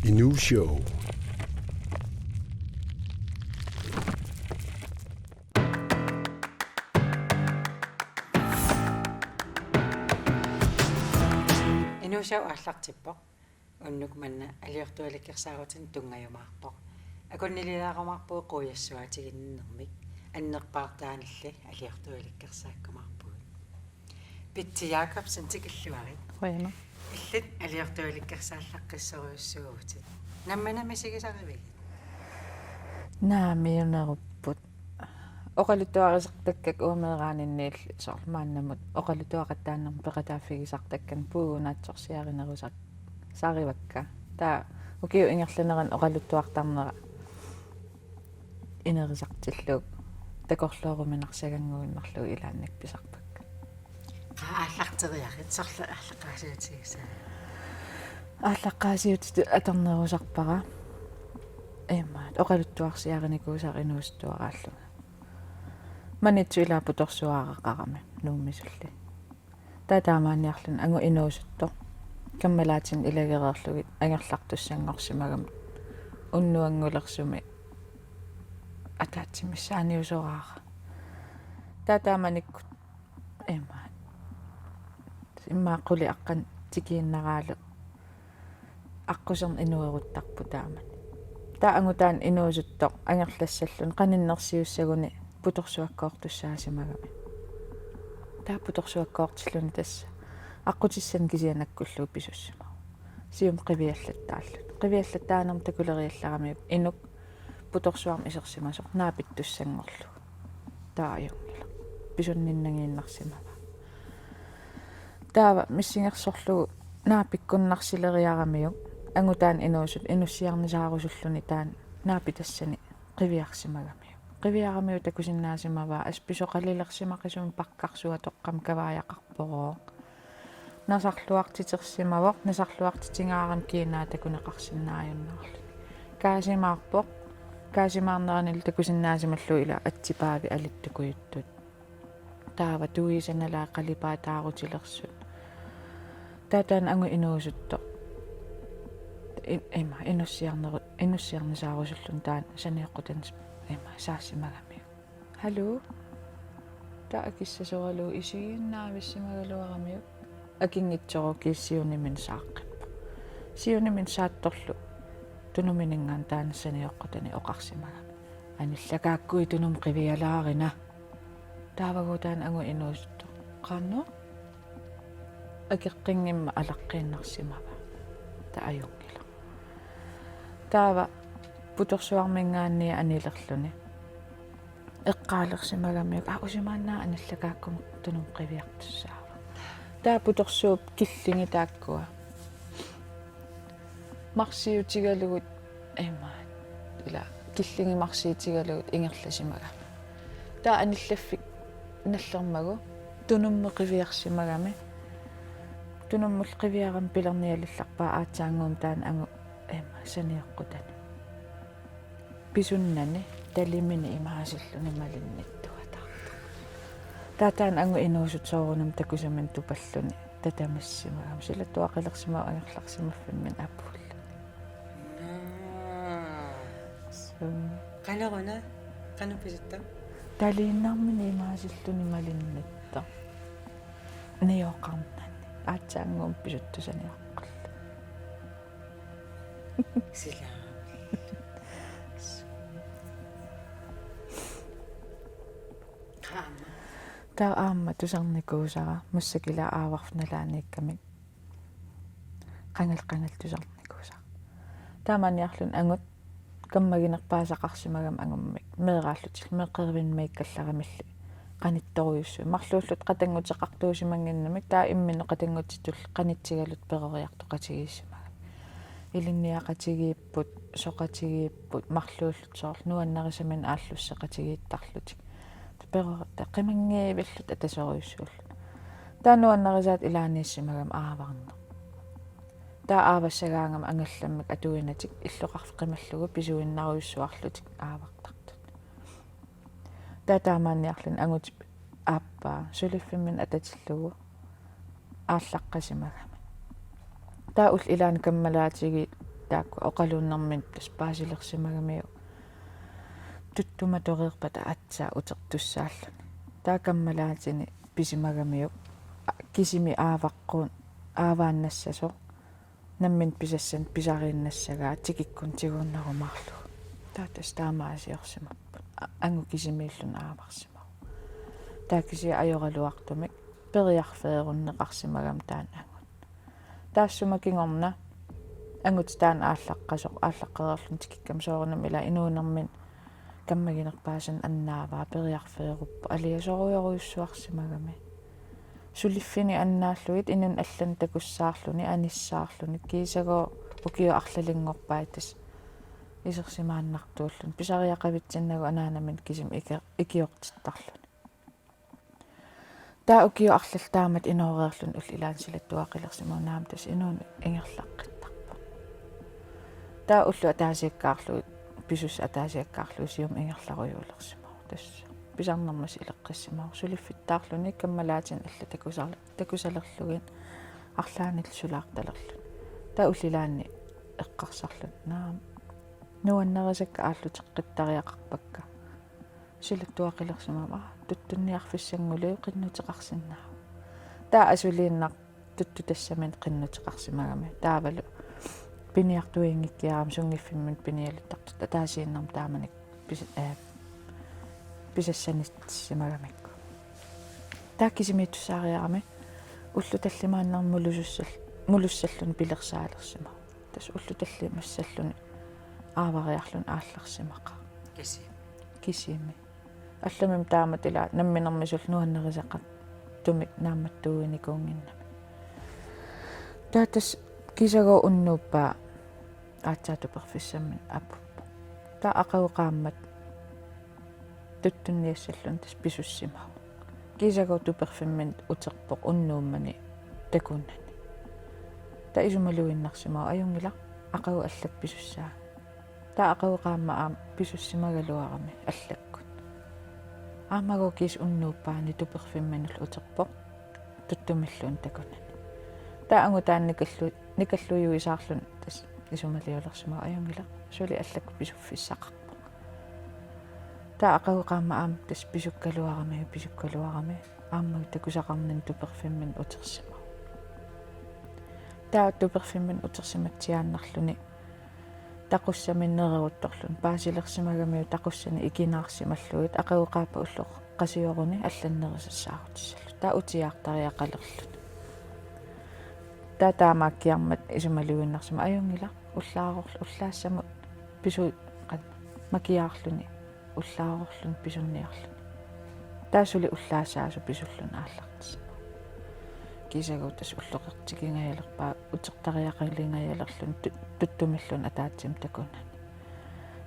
Inu Show. Inu Show аллартиппоq unnuk manna aliortualikkersaarutin tungajumaarpoq akunnililaaqamarpuu quujassуатигиннэрмик аннерпаартаанилли aliortualikkersaakkumarput Pitsi Jacobsen tikilluarit Bueno. illit aliortualikkersaallaqқиссориуссуугутит намманами сигисаривигит Наамиунеруpput оқалутуарисартаккак уумеерааниниил соорлмааннамут оқалутуақаттааннерм пеқатааффигисартаккан пуугунаатсорсиаринерусак сааривакка таа укиу ингерланеран оқалутуартарнера инерисартиллук такорлооруминарсагангуиннарлуг илааннак писарпакка ааллартериарит сорла ааллаққаасиутигисаа ааллаққаасиутит атернерусарпара эммаат оқалуттуарсиариникуусаар инуустуарааллуга манитсу илаапу торсуаарақарами нууммисулли таатаамааниарлун ангу инуусутто каммалаатин илагереерлугит ангерлартуссангорсимагам уннуангулерсуми атаатсимиссааниусораара таатааманиккут эммаат иммааққули аққан тикииннараалу аққусерн инуеруттарпу таамат таа ангутаан инуусуттоқ ангерлассаллун қаниннерсиуссагуни путорсуаккоортуссаасимагами таа путорсуаккоортиллуни тасса аққутиссан кисианаккуллуу писуссама сиум қивиаллаттааллут қивиаллаттаанерм такулериалларами инук путорсуарм исерсимасоқ наапиттуссангорлу таа аюнгила писунниннагииннарсимава таава миссингерсорлугу наапиккуннарсилериарамиук ангутаан инуусут инуссиарнисаарусуллуни таан наапитассани қивиарсимагами қивиарамиу такусиннаасимаваа асписоқалилерсимақисуун паққарсуа тоққам кавааяқарпороо насарлуартитерсимавоқ насарлуартитингаарам киинаа такунеқарсинааюннаарлу каасимаарпоқ каасимаарнеранил такусиннаасималлу ила атсипаави алиттукуйуттут таава туисаналаа қалипаатаарутилерсут таатаан ангу инуусутто эма инуссиарнисаарусуллун таан саниэққутан эма саассимагами халло таа киссасоралу исигиннаависсимагалуарамиу акингитсоро киссиунимин сааққиппа сиунимин саатторлу тунуминингаан таанассаниоққутани оқарсимагами аниллакааккуи тунум қивиалаарина таавагутаан ангу инуусутто qaanno акеққингимма алаққииннарсимава тааюнгила таава путорсуармингаанни анилерлүни эққаалерсимагамиук усимааннаа аналлакааккум тунум қивиартуссаава таа путорсууп киллинги тааккуа марсиутигалугут эмаа ила киллинги марсиутигалугут ингерласимага таа аниллаффик наллермагу тунумме қивиарсимагами тунуммул қивиарам пилерниалилларпаа аатсаангуум таан ангу эма саниэққутани писуннани талимини имаасиллуни малинниттуа таатаан ангу инуусут соорунам такусаман тупаллуни татамассимагам силаттуақилерсимаа ангерларсимаффиммин аппулла канаруна кануписутта талииннармини имаасиллуни малиннитта ниоқарнани аатсаангуум писуттусаниаққалла сила таа аама тусарникуусара массакила ааварфналааниккамик qangal тусарникуусара тааманиарлун ангут каммагинерпаасақарсимагам ангуммик меэрааллутил меққервинмаиккалларамилли qanittoruйуссу марлууллут qatangutеқартуусимангиннамик таа иммине qatangutitул qanitсигалут перериартоқатигииссимага илинниақатигииппут соқатигииппут марлууллут соорлу нуаннарисамин ааллуссеқатигииттарлутик перерта qimanggiivillут атасориуссууллу таануаннарисаат илаанииссимагам ааварна таа аавассагаангам ангалламмак атуинатик иллоқарфеқималлугу писуиннаруйуссуарлутик аавартартут таатаамааниарлун ангут ааппаа сулиффиммин ататиллугу ааллаққасимагами таа ул илаан каммалаатиги таакку оқалууннэрмин тас паасилерсимагамиу туттума ториерпата атсаа утертуссааллун таакаммалаатини писимагамиу кисими ааваққуун аавааннассасо наммин писассан писарииннассагаа тикиккун тигууннарумаарлу таатас таамаасиорсимаппут ангу кисимииллун ааварсимау таакиси ajorалуартумик периарфееруннеқарсимагам таан ангут таассума кингорна ангут таан ааллаққеерлун тикиккам соорнам ила инуунермин каммагинерпаасан аннааваа периарфееруппа алиасоруйоруйуссуарсимагами сулиффини аннааллуит инун аллан такуссаарлуни аниссаарлуни киисагоо укио арлалингорпаатас исерсимааннартууллун писариақавитсиннагу анаанамин кисим икиортиттарлуни таа укио арлалтаамат иноореерлун улли илаансилаттуақилерсимаунаам тас инуун ингерлаққиттарпа таа уллу атаасиаккаарлуит писус атаасиаккаарлуусиум ингерларуйуулерсимау тасса писарнэрмас илеққиссимау сулиффиттаарлуни каммалаатин алла такусалерлугин арлаанил сулаарталерлун таа уллилаанни эққарсарлун наам нуаннерисакка ааллутеққиттариақарпакка силаттуақилерсимаа туттунниарфиссангулиу қиннутеқарсиннаа таа асулииннар тутту тассамин қиннутеқарсимагами таавалу пиниартуингиккиарам сунгиффиммин пиниалуттартут атаасииннэрм тааманик писассаниттсимагамикку тааккисимииттусаариарами уллу таллимааннар мулуссаллун пилерсаалерсима тас уллу талли массаллун аавариарлун ааллерсимақа кисими алламим тааматила намминермисул нуаннерисақат тумик наамматтуиникуунгиннами таатас кисаго уннууппаа аацаату перфиссаммин аппуппа таа ақауқааммат туттунниассаллун тас писуссимау кисаго туперфиммин утерпоқ уннууммани такуннани та исумалуиннарсимау аюнгила ақау аллак писуссаа та ақауқаамма аам писуссимагалуарами аллаккут аамаго кис уннууппаани туперфимминул утерпоқ туттумиллуун такуннани та ангу никаллуйу исаарлун тас исумалиулерсимау аюнгила сули аллак писуффиссақарпо та ақауқаамма аам тас писуккалуарами ааммаг такусақарнин туперфиммин утерсимау та туперфиммин утерсиматсиааннарлуни тақуссаминнериутторлун паасилерсимагамиу тақуссани икинаарсималлуит ақауқаапа уллоқ қасиоруни алланнерисассаарутиссаллу та утиаартариақалерлут та таамааккиармат исумалуиннарсима аюнгила уллаассамут пису макиаарлуни уллаарорлун писунниарлун таасули уллаассаасу писуллун ааллартис кисагутас уллоқертикингаялерпаа утертариақалингаялерлун туттумиллун атаатсим такунани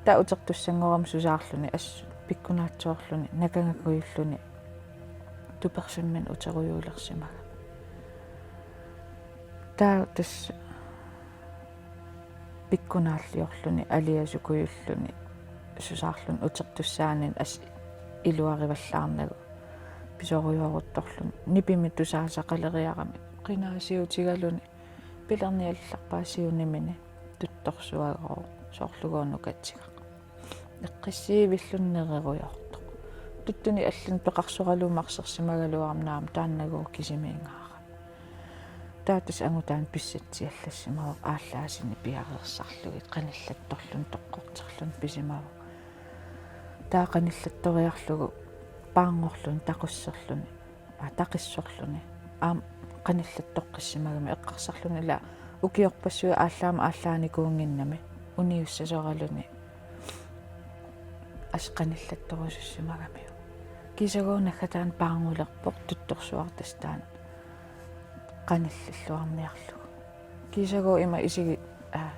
та утертуссангорам сусаарлуни ассу пиккунаатсоорлуни накангакуйуллуни туперфиммин утеруйуулерсимага та тас пиккунааллиорлуни алиасукуйуллуни сусаарлун утертуссаанин ас илуариваллаарнагу писоруйуарутторлун нипими тусаасақалериарами қинаасиутигалуни пилерниалларпаасиунимини тутторсуагоо соорлугоонукатсига эққиссиивиллуннереруйорто туттуни аллун пеқарсуралуумарсерсимагалуарнаам тааннагуу кисимиингаара таатас ангутаан писсатсиаллассимаа ааллаасини пиареерсарлугит қаналлатторлун тоққортерлун писимаа таақаниллатториарлугу паангорлун тақуссерлуни тақиссорлуни аам қаналлаттоққиссимагами эққарсарлунила укиорпассуи ааллаама ааллааникуунгиннами униуссасоралуни ас қаналлатторусуссимагами кисагоонаггатаан паангулерпоқ тутторсуартастаан qaналлаллуарниарлугу кисагоо има исиги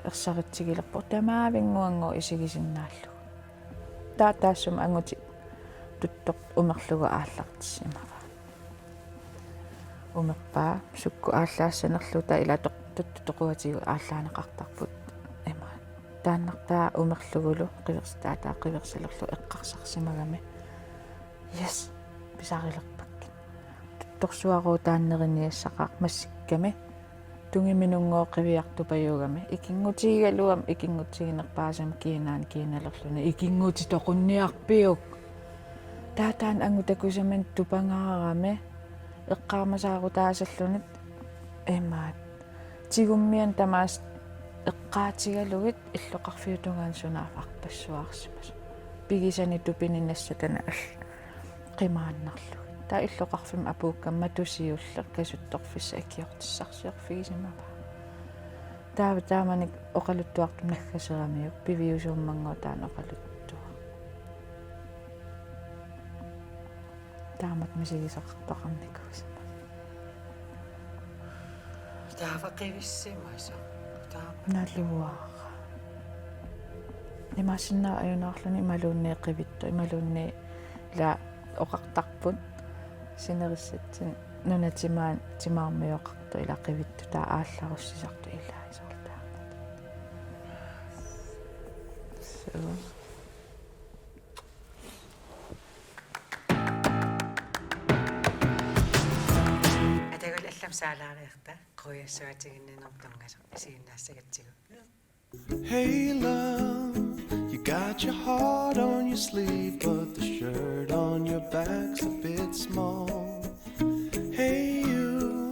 ерсаритсигилерпо тамаавингуангоо исигисиннааллугу таатаассум ангути туттоқ умерлугу ааллартиссимава умерпаа сукку ааллаассанерлута илатоқ туттуқуатигу ааллаанеқартарпут има тааннартаа умерлугулу қиверстаатаа қиверсалерлу эққарсарсимагами yes писарилерпакки торсуаруу тааннериниассақаа массикками tungi minunngooqiviartupajugami ikingutigaluam ikingutiginerpaasam kiinaan kiinalerluni ikinguti toqunniarpiuk taataan angutakusaman tupangaarame eqqaamasaarutaasallunit emmaat tigummian tamaas eqqaatigalugit illoqarfiutungaan sunaafarpassuarsimas pigisani tupininassatana all qimaannarlu taa illoqarfim apuukkamma tusiulleq kasuttorfissa ikkiortissarsiorfigisimapa taamanik oqaluttuartum naggaseramiuk piviusuummanguutaan oqaluttua taamat misigisaqartaqarnikuusima таавақивиссимаса налуааqa имаасиннаа аюнаарлуни ималуунниэққивитто ималуунни ила оқартарпут синериссатсин нунатимаан тимаармиоқарту илаққивитту таа аалларуссисарту илаисарлтаа so атагул аллам саалаариерта қуяссуатигиннинэртунгасо асигиннаассагатсигу Hey love, you got your heart on your sleeve, but the shirt on your back's a bit small. Hey you,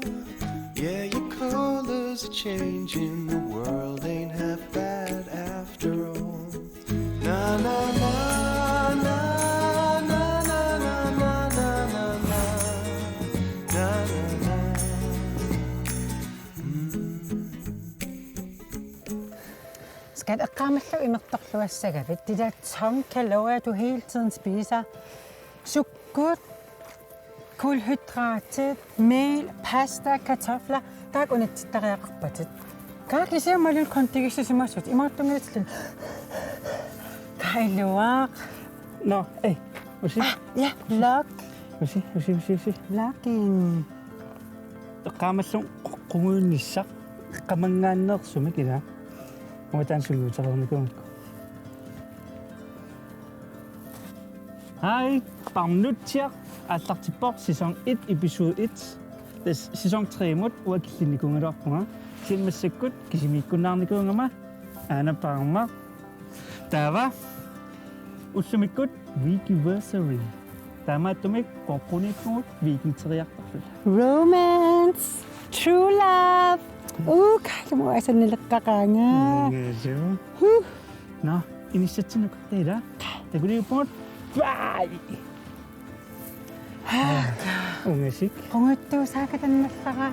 yeah your colors are changing, the world ain't half bad after all. Na na na na na na na na na na na na na. Skal eqqaamallu imertorluassagavit tila tom kalorier du hele tiden spiser. Sukkut, kulhydrater, mel, pasta, kartofler. Kaak unittariaqarpatit. Kaak isiamalul kontigisisimassut imartungilatlen. Kailuaq. Nå, hey, usi, Ja, lok. usi. Lokin. Qaamallun qunguunnissaq qamangaanneersumik ila. Muataansuguutarernikuun. Hej, Barnutiaq аллартиппор сезон 1 episode 1. This сезон 3 мут уакиллинникунгалуарпунга. Симмассаккут кисимиккуннаарникуунгама аана парма. Тава уссумиккут weekiversary. Тамааттумик qoqqunikkuut viikinteriartarlut. Romance. True love. Kailuaq Ngaju. Nå, initiativnuk teira. Teguriuput. Bye. Ungasik. Qunguttu saakatannallaraa.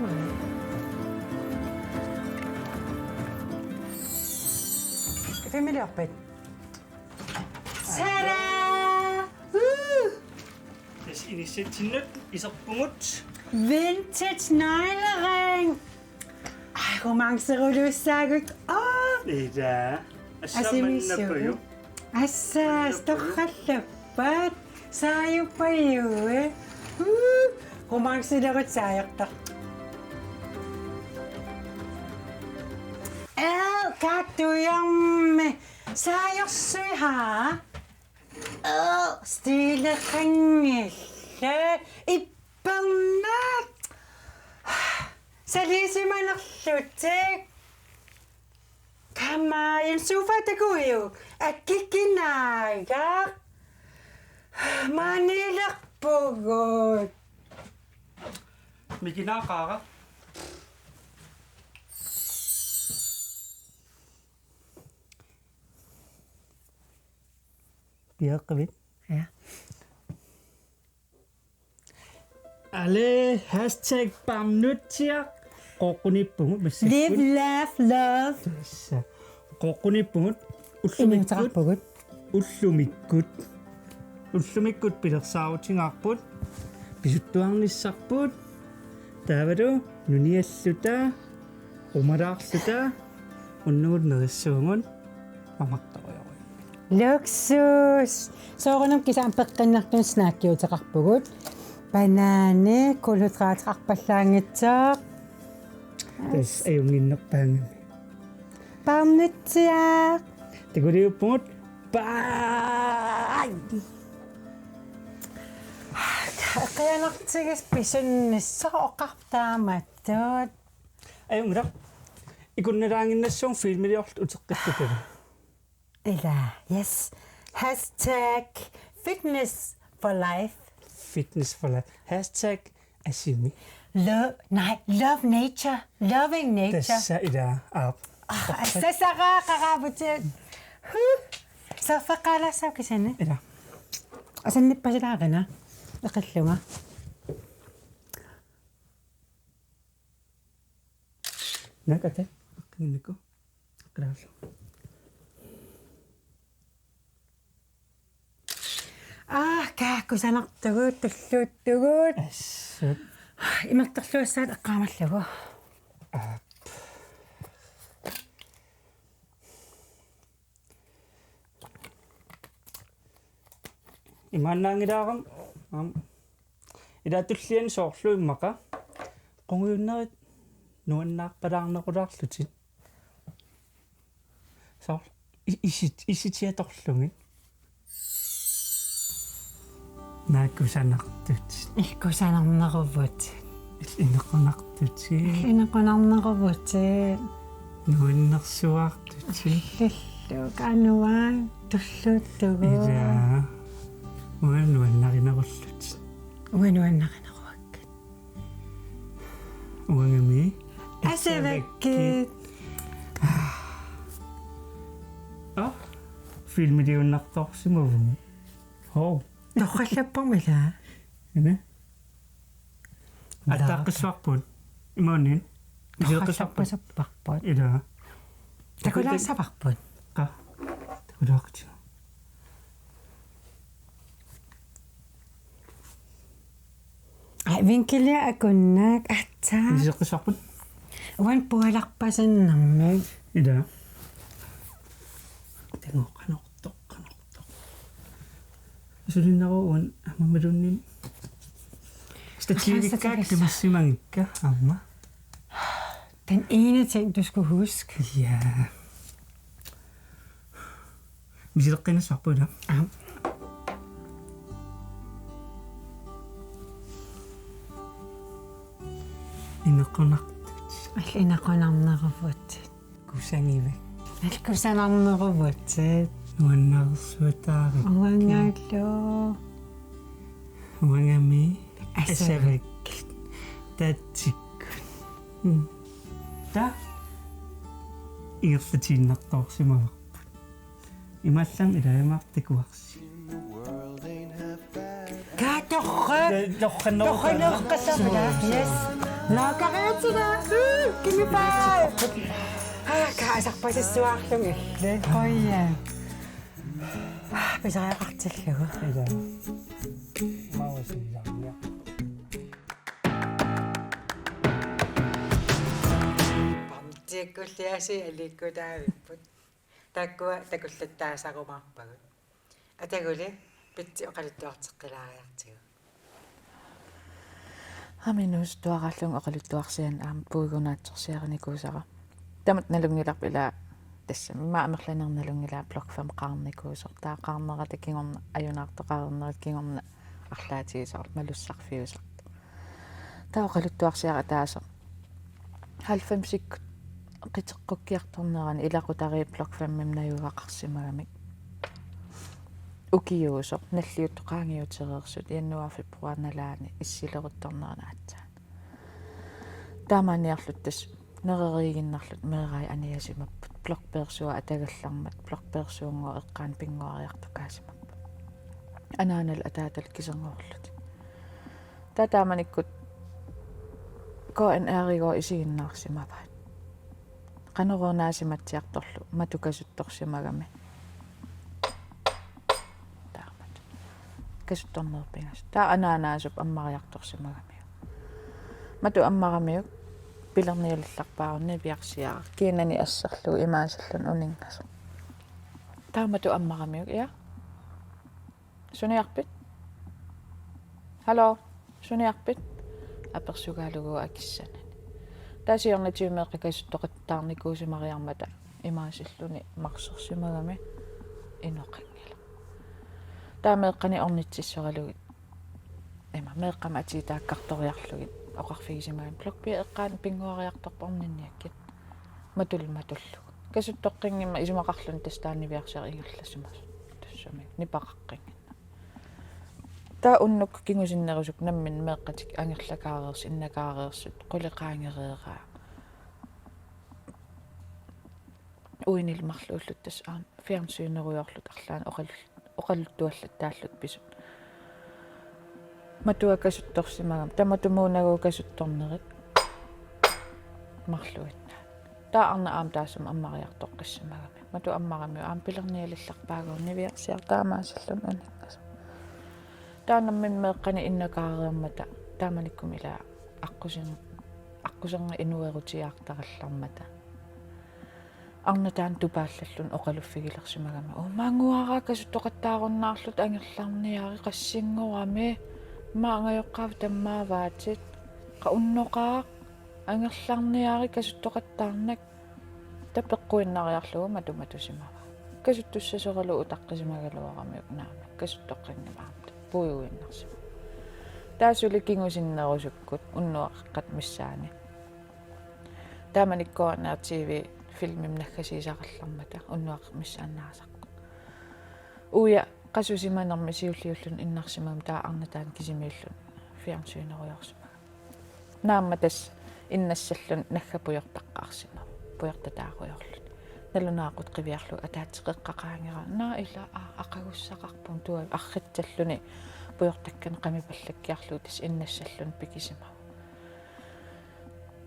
Familieopet. Tada! This initiativnuk isarpungut. Vintage neglering. Ej, hvor mange ser du sagt? Ida. Asimisu. Assa, stoqallappat. Saayuppayu. Hvor mange ser du saayaqta? Kattujamme. Saajossui haa. Stille qangilla. Ippernat. Salisimanerlutik. Kamayin sufataguyuk. Akkikinaaga. Manilaqpugut. Mikinaqaqa. Biaqvit. Ja. Alle #barnutiaq qoqqunippungut massakut. Live, laugh, love. Qoqqunippungut Inutarpugut. уллумиккут пилерсаарутингарпут писуттуарниссарпут таавалу нуниаллута умалаарлута уннуут нериссуунгун мамартаруйору Luksus. Soorunam kisaan peqqinnertun snaakkiuteqarpugut. Banaane, kulhydraateqarpallaangitseq. тас аюнгиннерпаангами Barnutiaq. тикулиуппугут бай Qianartigis pisunnissa oqartaamattut. Ajungla. Ikunneranginassung filmiliorlut uteqqittukala. Ila, yes. #fitness for life. Fitness for life. #asimi. Love nature. Loving nature. Tassa ila aap. Assasara qarabutut. Så faqala saukisana. Ila. Asannippasilaaqana. Eqallunga. Nakate. Aqinnikku. Aqraallu. Kaakkusanartugut tulluuttugut. Assut. Imerterluussaat eqqaamallugu. Imaannaangilaaram илаатуллиан соорлуиммаqa qungiunnerit nuannaarpalaarnequlaarlutit соор иситиаторлугит нааккусанартут Ikkusanarneruvut. инеқонартути Ineqonarneruvut. nuannersuaartuti Lillu kanua tulluuttugu. ила уаннуаннаринеруллут Uanuannaqaneruak. уангами Asavakkit. фильмилиуннарторсимавум хоо Torrallappamila. ина атааққиссуарпут имаанин Torrallappasapparput. ила Takulaasavarput. qa такулаақти Vinkilia akunnaak atsaa. исеққиссуарпут Uan pualarpasannermik. ила тангоқанортоқ сулиннеруун аммалуннин стативиккаак тимассимангикка амма Den ene ting, du skulle huske. ja мисеққинасарпула инеққонартут Allinaqonarneruvut. кусангивак Alkusanarneruvut. нуаннаарсуатаарик Uangaallu. уангами Asavak. татсиккут та иерлатииннарторсимаварпут имааллам илаямаартикуарси The world ain't half bad. Katorra. Torranerqassarla. Yes. Naakariatsina. Kimipaa. Kaasarpasissuarlungi. Qoya. Pisariaqartillugu. ила мауасиллаарниа Tikkulliasi alikkutaavipпут. Takkua takullattaasaqumаарpagut. Ataguli pitsi oqaluttuarteqqilariartigu. Aminus tuarallung oqaluttuarsian aam puigunaatsorsiarinikuusara. Tamat nalungilarpila tassa ma amerlanernerlungila block 5 qaarnikuusor taa qaarnerata kingorna ajunaartoqaarnerit kingorna арлаатигисаар малуссарфиусар. Taa oqaluttuarsiara taasa 90 qiteqqukkiartornerani ilaqutari block 5 mimnajuvaqarsimagami ukiuusoq nalliuttoqaangiutereersut januar februarnalaani issileruttornerana atsaat taamaniarlut tas nereriiginnarlut meerai aniasimapput block persua atagallarmat block persuungo eqqaan pinguariartukaasimapput anaanal ataatal kiserngorlut taamanikut KNR-go isiginnaarsimavat qaneruunaasimatsiartorlu matukasuttorsimagami taamat kasuttornerpingas taa anaanaasup ammariartorsimagami matu ammaramiuk pilerniallarpaarunni piarsiara kiinani assarlu imaasallun uningas taamatu ammaramiuk ja suniarpit hallo suniarpit apersugalugu akissanani taasiornatiumeeqqakasuttoqattaarnikuusimariarmata imaasilluni marsorsimagami inoqangila taameeqqani ornitsissoralugit ima meeqqama atiitaakkartoriarlugit oqarfigisimagam blokpi eqqaan pinguariartorporninniakkit matullu kasuttoqqingimma isumaqarlun tastaanniviarser ingerlassumas tassami nipaqaqqingina taa unnuk kingusinnerusuk nammin meeqqatik angerlakaareers innakaareersut quliqaangereeraa uinilmarluullut tassaan fjernsyneruyorlut arlaan oqalluttuallat taallut pisut matua kasuttorsimagam tamatumuunagu kasuttornerit marluitna taa arna aam taassum ammariartoqqissimagami matu ammarami aam pilernialillarpaaguunniviarsiar taamaasallun uningas taanammin meeqqani innakaareermata taamanikkum ila аққусерна инуерутиартараллармата арнатаан тупааллаллун оқалуффигилерсимагама маангуараа касуттоқаттааруннаарлут ангерлаарниари qassiнгорами маангайоққав таммааваатит qaunnoqaa ангерлаарниари касуттоқаттаарнак тапеққуиннариарлугу матуматусимава касуттуссасоралу утаққисимагалуарами наама касуттоққингамаамта пуйуиннарсима таасули кингусиннерусуккут уннуаққат миссаани тааманиккоорнаа тв филмим наггасисақаллармата уннуақ миссааннаасаққу уя qasusimanermi siulliullun innarsimagam taa arnataan kisimиуллун фиарсуинеруйорсима наамма тас иннассаллун наггапуйортаққарсима пуйортатааруйорлут налунаақут қивиарлу атаатеқеққақаангера наа ила ақагуссақарпун туа арритсаллуни пуйортаккан қамипаллаккиарлу тас иннассаллун пикисима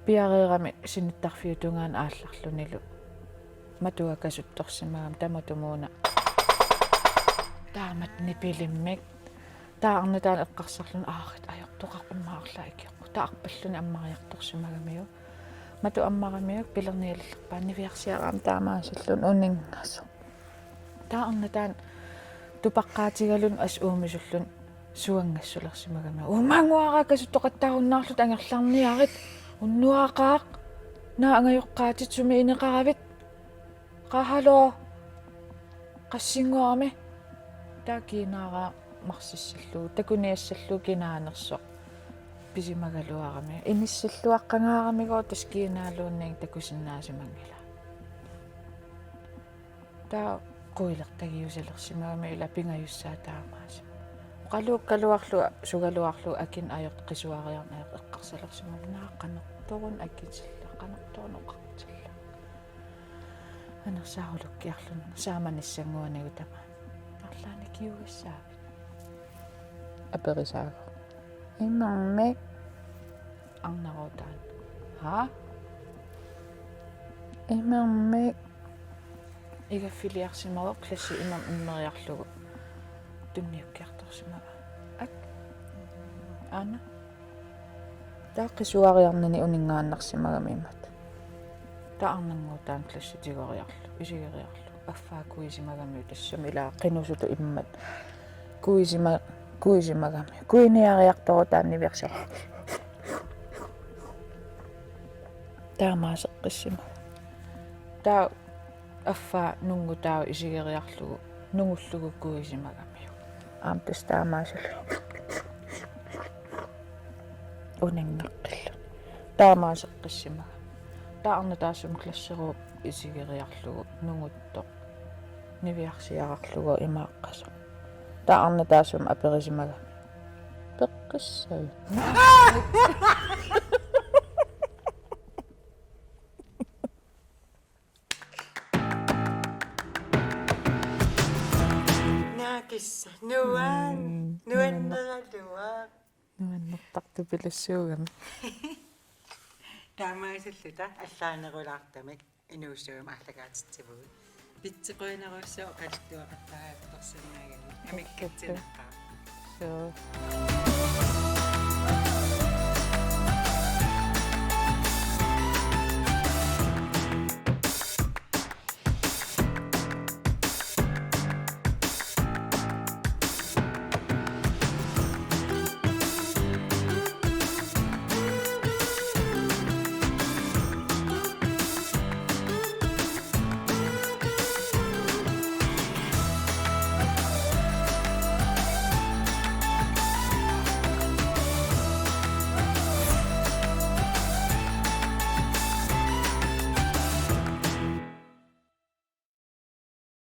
пиареерами синиттарфиутунгаан аалларлунилу матуа касутторсимагам таматумууна таамат нипилиммик таарнатаан эққарсарлун аарит ajortoqarpimmaарлаа икиоққу таарпаллуни аммариарторсимагамиу мату аммарамиук пилерниаллерпаа нивиарсиараам таамаасаллун унингасо таарнатаан тупаққаатигалун ас уумисуллун суангассулерсимагамиу умангуараа касуттоқаттааруннаарлут ангерлаарниарит уннуақаақ наа ангайоққаатит суми инеқаравит qahalo qassingorami taakinaara marсиссаллуу такуниассаллуу кинаанерсоқ писимагалуарами инissаллуаққангаарамигоо таскиинаалуунниин такусиннаасимангила таа қуилертагиусалерсимагами ила пингаюссаа таамаасим қалууккалуарлу сугалуарлу акин аёрт қисуариарнаа эққарсалерсимагами нааққанерторун аккитсилла қанерторун оқартилла анерсаарулуккиарлун сааманиссангуанагу тама арлаани киугассаа аперисааго иммарме арнарутаан ха иммарме игаффилиарсимаро класси имам иммериарлугу тунниуккиарторсимава ак ана тааққисуариарнани унингааннарсимагами имат таарнангуутаан класситигориарлу исигериарлу аффаакуисимагами тассами илаа қинусуту иммат куисимагами куиниариарторутаанниверса таамаасеққиссима таа аффа нунгутаа исигериарлугу нунгуллугу куисимагамиу аамтас таамаасал унингаққилла таамаасеққиссима таарна таассум классеруу исигериарлугу нунгутто нивиарсиарарлугу имааққасо таарна таассум аперисимага пеққиссай Nakissa nuanneralua нуаннертарту пилассуугами таамаасаллута аллаанерулаартамик инуussугам арлакаатитсивуг питсеқуинеруссоо қаллуақаттааптарсинаагани амиккатсинаққаа so